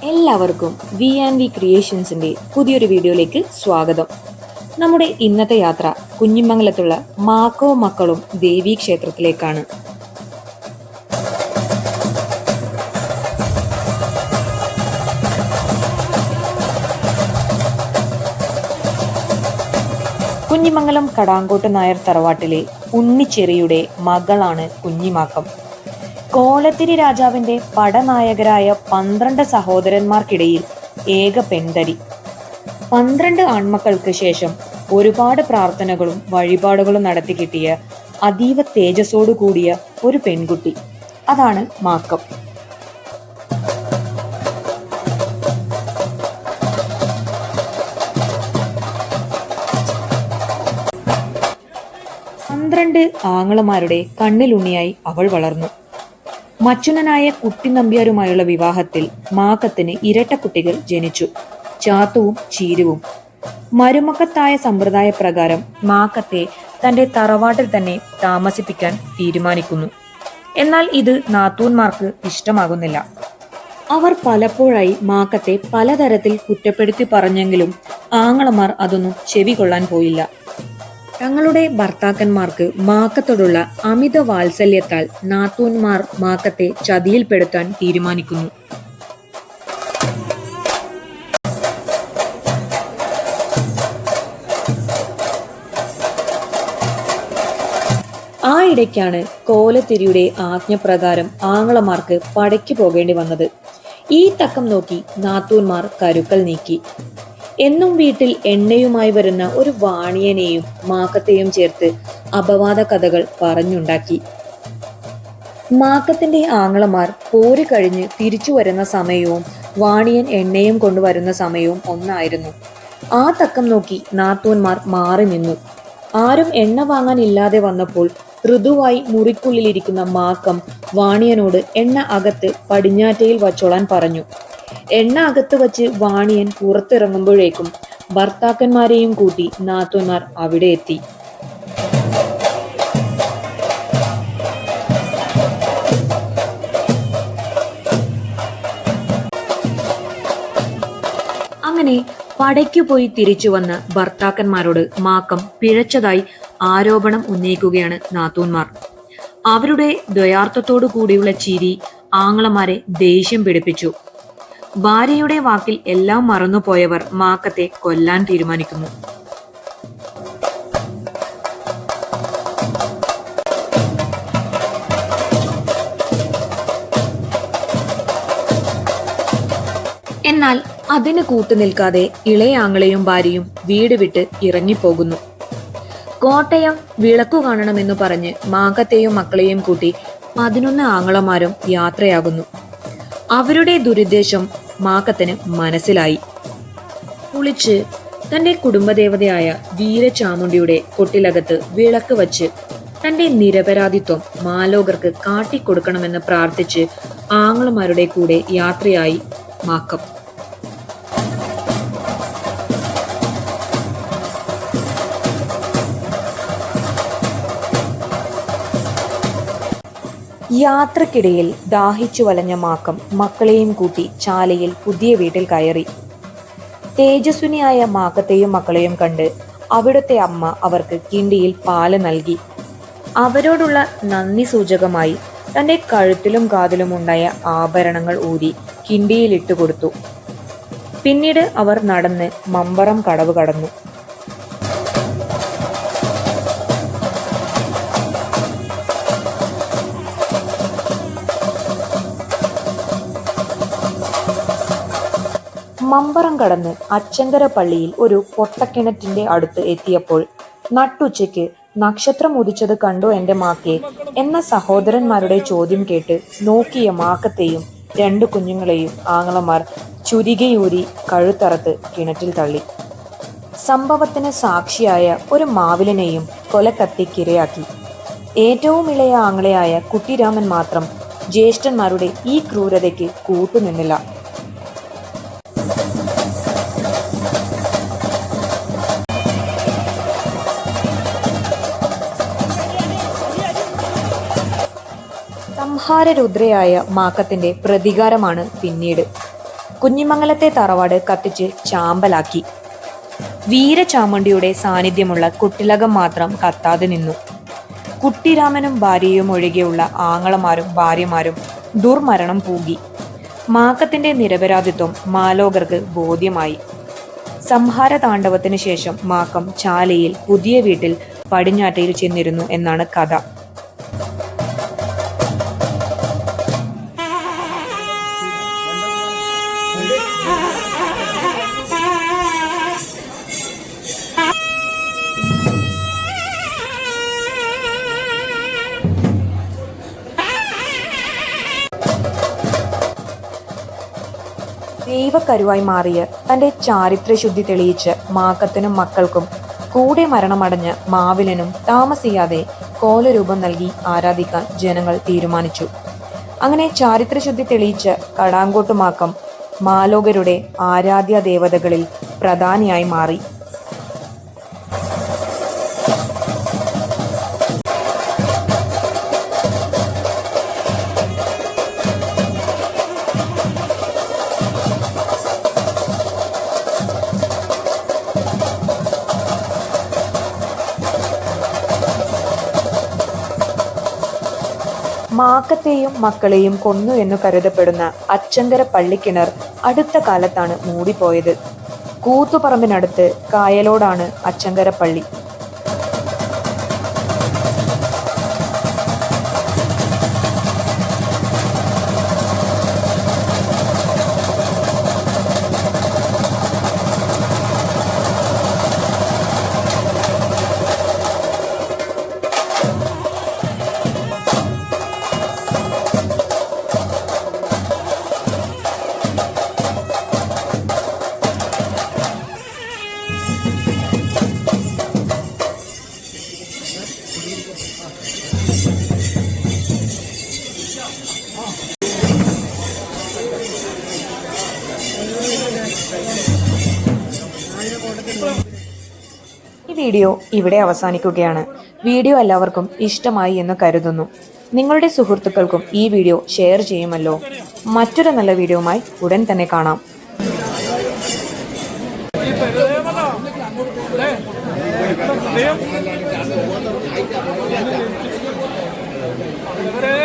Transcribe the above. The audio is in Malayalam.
എല്ലാവർക്കും V&V ക്രിയേഷൻസിന്റെ പുതിയൊരു വീഡിയോയിലേക്ക് സ്വാഗതം. നമ്മുടെ ഇന്നത്തെ യാത്ര കുഞ്ഞിമംഗലത്തുള്ള മാക്കവും മക്കളും ദേവീ ക്ഷേത്രത്തിലേക്കാണ്. കുഞ്ഞിമംഗലം കടാങ്കോട്ട് നായർ തറവാട്ടിലെ ഉണ്ണിച്ചെറിയുടെ മകളാണ് കുഞ്ഞിമാക്കം. കോലത്തിരി രാജാവിന്റെ പടനായകരായ 12 സഹോദരന്മാർക്കിടയിൽ ഏക പെൺതരി. 12 ആൺമക്കൾക്ക് ശേഷം ഒരുപാട് പ്രാർത്ഥനകളും വഴിപാടുകളും നടത്തി കിട്ടിയ അതീവ തേജസ്സോടു കൂടിയ ഒരു പെൺകുട്ടി, അതാണ് മാക്കം. പന്ത്രണ്ട് ആങ്ങളമാരുടെ കണ്ണിലുണ്ണിയായി അവൾ വളർന്നു. മച്ചുനനായ കുട്ടി നമ്പ്യാരുമായുള്ള വിവാഹത്തിൽ മാക്കത്തിന് ഇരട്ട കുട്ടികൾ ജനിച്ചു, ചാത്തുവും ചീരുവും. മരുമക്കത്തായ സമ്പ്രദായ പ്രകാരം മാക്കത്തെ തന്റെ തറവാട്ടിൽ തന്നെ താമസിപ്പിക്കാൻ തീരുമാനിക്കുന്നു. എന്നാൽ ഇത് നാത്തൂന്മാർക്ക് ഇഷ്ടമാകുന്നില്ല. അവർ പലപ്പോഴായി മാക്കത്തെ പലതരത്തിൽ കുറ്റപ്പെടുത്തി പറഞ്ഞെങ്കിലും ആങ്ങളമാർ അതൊന്നും ചെവി കൊള്ളാൻ പോയില്ല. തങ്ങളുടെ ഭർത്താക്കന്മാർക്ക് മാക്കത്തോടുള്ള അമിത വാത്സല്യത്താൽ നാത്തൂന്മാർ മാക്കത്തെ ചതിയിൽപ്പെടുത്താൻ തീരുമാനിക്കുന്നു. ആ ഇടയ്ക്കാണ് കോലത്തിരിയുടെ ആജ്ഞപ്രകാരം ആങ്ങളമാർക്ക് പടയ്ക്ക് പോകേണ്ടി വന്നത്. ഈ തക്കം നോക്കി നാത്തൂന്മാർ കരുക്കൾ നീക്കി. എന്നും വീട്ടിൽ എണ്ണയുമായി വരുന്ന ഒരു വാണിയനെയും മാക്കത്തെയും ചേർത്ത് അപവാദ കഥകൾ പറഞ്ഞുണ്ടാക്കി. മാക്കത്തിന്റെ ആങ്ങളമാർ പോര് കഴിഞ്ഞ് തിരിച്ചു വരുന്ന സമയവും വാണിയൻ എണ്ണയും കൊണ്ടുവരുന്ന സമയവും ഒന്നായിരുന്നു. ആ തക്കം നോക്കി നാത്തൂന്മാർ മാറി നിന്നു. ആരും എണ്ണ വാങ്ങാനില്ലാതെ വന്നപ്പോൾ ഋതുവായി മുറിക്കുള്ളിലിരിക്കുന്ന മാക്കം വാണിയനോട് എണ്ണ അകത്ത് പടിഞ്ഞാറ്റയിൽ വച്ചോളാൻ പറഞ്ഞു. എണ്ണ അകത്ത് വച്ച് വാണിയൻ പുറത്തിറങ്ങുമ്പോഴേക്കും ഭർത്താക്കന്മാരെയും കൂട്ടി നാത്തൂന്മാർ അവിടെ എത്തി. അങ്ങനെ പടയ്ക്കു പോയി തിരിച്ചു വന്ന ഭർത്താക്കന്മാരോട് മാക്കം പിഴച്ചതായി ആരോപണം ഉന്നയിക്കുകയാണ് നാത്തൂന്മാർ. അവരുടെ ദ്വയാർത്ഥത്തോടു കൂടിയുള്ള ചിരി ആങ്ങളമാരെ ദേഷ്യം പിടിപ്പിച്ചു. ഭാര്യയുടെ വാക്കിൽ എല്ലാം മറന്നുപോയവർ മാക്കത്തെ കൊല്ലാൻ തീരുമാനിക്കുന്നു. എന്നാൽ അതിന് കൂട്ടുനിൽക്കാതെ ഇളയാങ്ങളെയും ഭാര്യയും വീട് വിട്ട് ഇറങ്ങിപ്പോകുന്നു. കോട്ടയം വിളക്കു കാണണമെന്നു പറഞ്ഞ് മാക്കത്തെയും മക്കളെയും കൂട്ടി 11 ആങ്ങളമാരും യാത്രയാകുന്നു. അവരുടെ ദുരുദ്ദേശം മാക്കത്തിന് മനസ്സിലായി. കുളിച്ച് തന്റെ കുടുംബദേവതയായ വീരചാമുണ്ടിയുടെ കൊട്ടിലകത്ത് വിളക്ക് വച്ച് തന്റെ നിരപരാധിത്വം മാലോകർക്ക് കാട്ടിക്കൊടുക്കണമെന്ന് പ്രാർത്ഥിച്ച് ആങ്ങളമാരുടെ കൂടെ യാത്രയായി മാക്കം. യാത്രക്കിടയിൽ ദാഹിച്ചു വലഞ്ഞ മാക്കം മക്കളെയും കൂട്ടി ചാലയിൽ പുതിയ വീട്ടിൽ കയറി. തേജസ്വിനിയായ മാക്കത്തെയും മക്കളെയും കണ്ട് അവിടുത്തെ അമ്മ അവർക്ക് കിണ്ടിയിൽ പാല് നൽകി. അവരോടുള്ള നന്ദി സൂചകമായി തന്റെ കഴുത്തിലും കാതിലും ഉണ്ടായ ആഭരണങ്ങൾ ഊരി കിണ്ടിയിൽ ഇട്ടുകൊടുത്തു. പിന്നീട് അവർ നടന്ന് മമ്പറം കടവ് കടന്നു. മമ്പറം കടന്ന് അച്ചങ്കര പള്ളിയിൽ ഒരു പൊട്ടക്കിണറ്റിന്റെ അടുത്ത് എത്തിയപ്പോൾ നട്ടുച്ചയ്ക്ക് നക്ഷത്രം ഉദിച്ചത് കണ്ടോ എന്റെ മാക്കേ എന്ന സഹോദരന്മാരുടെ ചോദ്യം കേട്ട് നോക്കിയ മാക്കത്തെയും 2 കുഞ്ഞുങ്ങളെയും ആങ്ങളമാർ ചുരികയൂരി കഴുത്തറത്ത് കിണറ്റിൽ തള്ളി. സംഭവത്തിന് സാക്ഷിയായ ഒരു മാവിലനെയും കൊലക്കത്തിക്കിരയാക്കി. ഏറ്റവും ഇളയ ആങ്ങളയായ കുട്ടിരാമൻ മാത്രം ജ്യേഷ്ഠന്മാരുടെ ഈ ക്രൂരതയ്ക്ക് കൂട്ടുനിന്നില്ല. സംഹാരരുദ്രയായ മാക്കത്തിന്റെ പ്രതികാരമാണ് പിന്നീട്. കുഞ്ഞിമംഗലത്തെ തറവാട് കത്തിച്ച് ചാമ്പലാക്കി. വീരചാമുണ്ടിയുടെ സാന്നിധ്യമുള്ള കുട്ടിലകം മാത്രം കത്താതെ നിന്നു. കുട്ടിരാമനും ഭാര്യയും ഒഴികെയുള്ള ആങ്ങളമാരും ഭാര്യമാരും ദുർമരണം പൂകി. മാക്കത്തിന്റെ നിരപരാധിത്വം മാലോകർക്ക് ബോധ്യമായി. സംഹാര താണ്ഡവത്തിന് ശേഷം മാക്കം ചാലയിൽ പുതിയ വീട്ടിൽ പടിഞ്ഞാറ്റയിൽ ചെന്നിരുന്നു എന്നാണ് കഥ. ദൈവക്കരുവായി മാറിയ തന്റെ ചാരിത്രശുദ്ധി തെളിയിച്ച് മാക്കത്തിനും മക്കൾക്കും കൂടെ മരണമടഞ്ഞ മാവിലനും താമസിയാതെ കോലരൂപം നൽകി ആരാധിക്കാൻ ജനങ്ങൾ തീരുമാനിച്ചു. അങ്ങനെ ചാരിത്രശുദ്ധി തെളിയിച്ച് കടാങ്കോട്ട് മാക്കം മാലോകരുടെ ആരാധ്യ ദേവതകളിൽ പ്രധാനിയായി മാറി. മാക്കത്തെയും മക്കളെയും കൊന്നു എന്നു കരുതപ്പെടുന്ന അച്ചങ്കര പള്ളിക്കിണർ അടുത്ത കാലത്താണ് മൂടിപ്പോയത്. കൂത്തുപറമ്പിനടുത്ത് കായലോടാണ് അച്ചങ്കര പള്ളി. ഈ വീഡിയോ ഇവിടെ അവസാനിക്കുകയാണ്. വീഡിയോ എല്ലാവർക്കും ഇഷ്ടമായി എന്ന് കരുതുന്നു. നിങ്ങളുടെ സുഹൃത്തുക്കൾക്കും ഈ വീഡിയോ ഷെയർ ചെയ്യുമല്ലോ. മറ്റൊരു നല്ല വീഡിയോയുമായി ഉടൻ തന്നെ കാണാം. Hey!